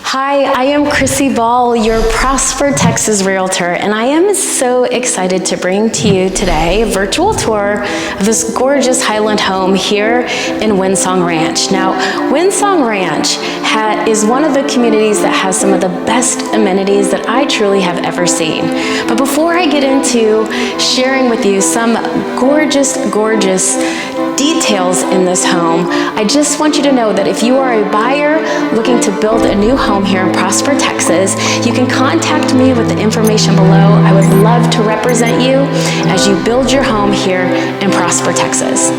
Hi, I am Chrissy Ball, your Prosper, Texas Realtor, and I am so excited to bring to you today a virtual tour of this gorgeous Highland home here in Windsong Ranch. Now, Windsong Ranch is one of the communities that has some of the best amenities that I truly have ever seen. But before I get into sharing with you some gorgeous details in this home, I just want you to know that if you are a buyer looking to build a new home here in Prosper, Texas, you can contact me with the information below. I would love to represent you as you build your home here in Prosper, Texas.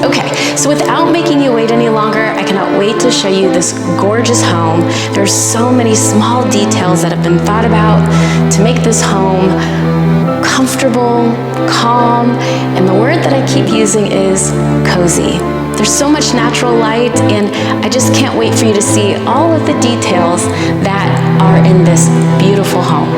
Okay, so without making you wait any longer, I cannot wait to show you this gorgeous home. There's so many small details that have been thought about to make this home comfortable, calm, and the word that I keep using is cozy. There's so much natural light, and I just can't wait for you to see all of the details that are in this beautiful home.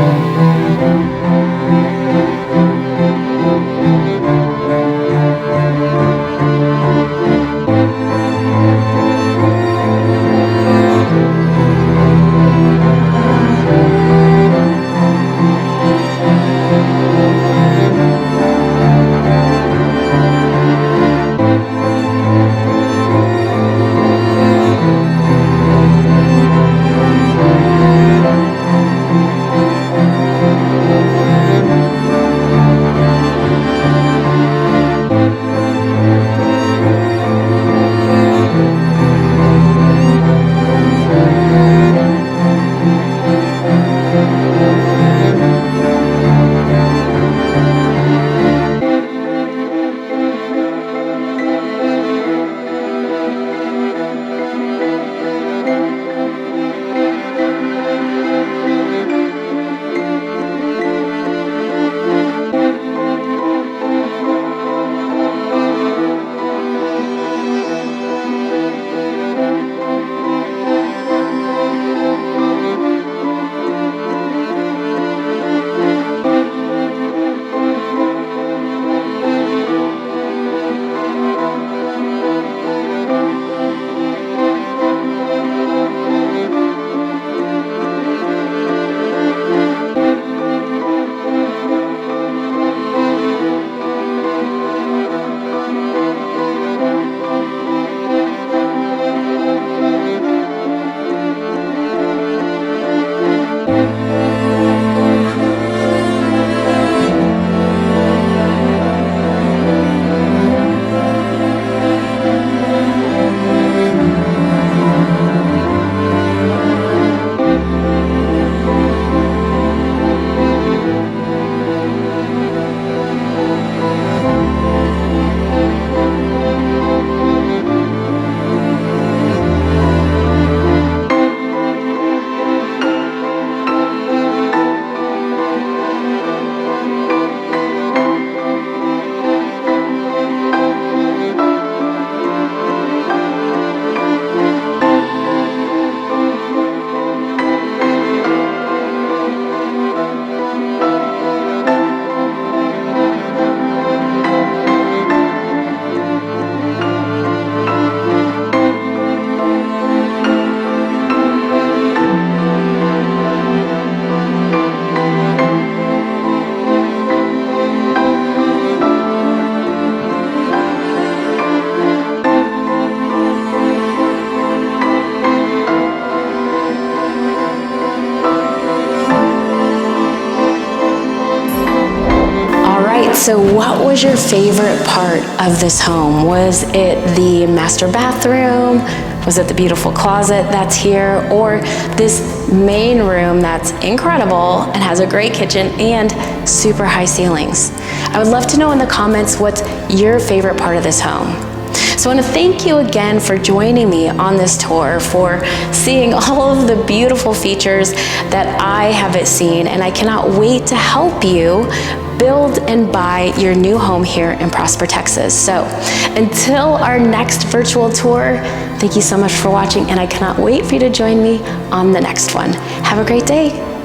So what was your favorite part of this home? Was it the master bathroom? Was it the beautiful closet that's here? Or this main room that's incredible and has a great kitchen and super high ceilings? I would love to know in the comments what's your favorite part of this home. So I want to thank you again for joining me on this tour, for seeing all of the beautiful features that I haven't seen, and I cannot wait to help you build and buy your new home here in Prosper, Texas. So until our next virtual tour, thank you so much for watching, and I cannot wait for you to join me on the next one. Have a great day.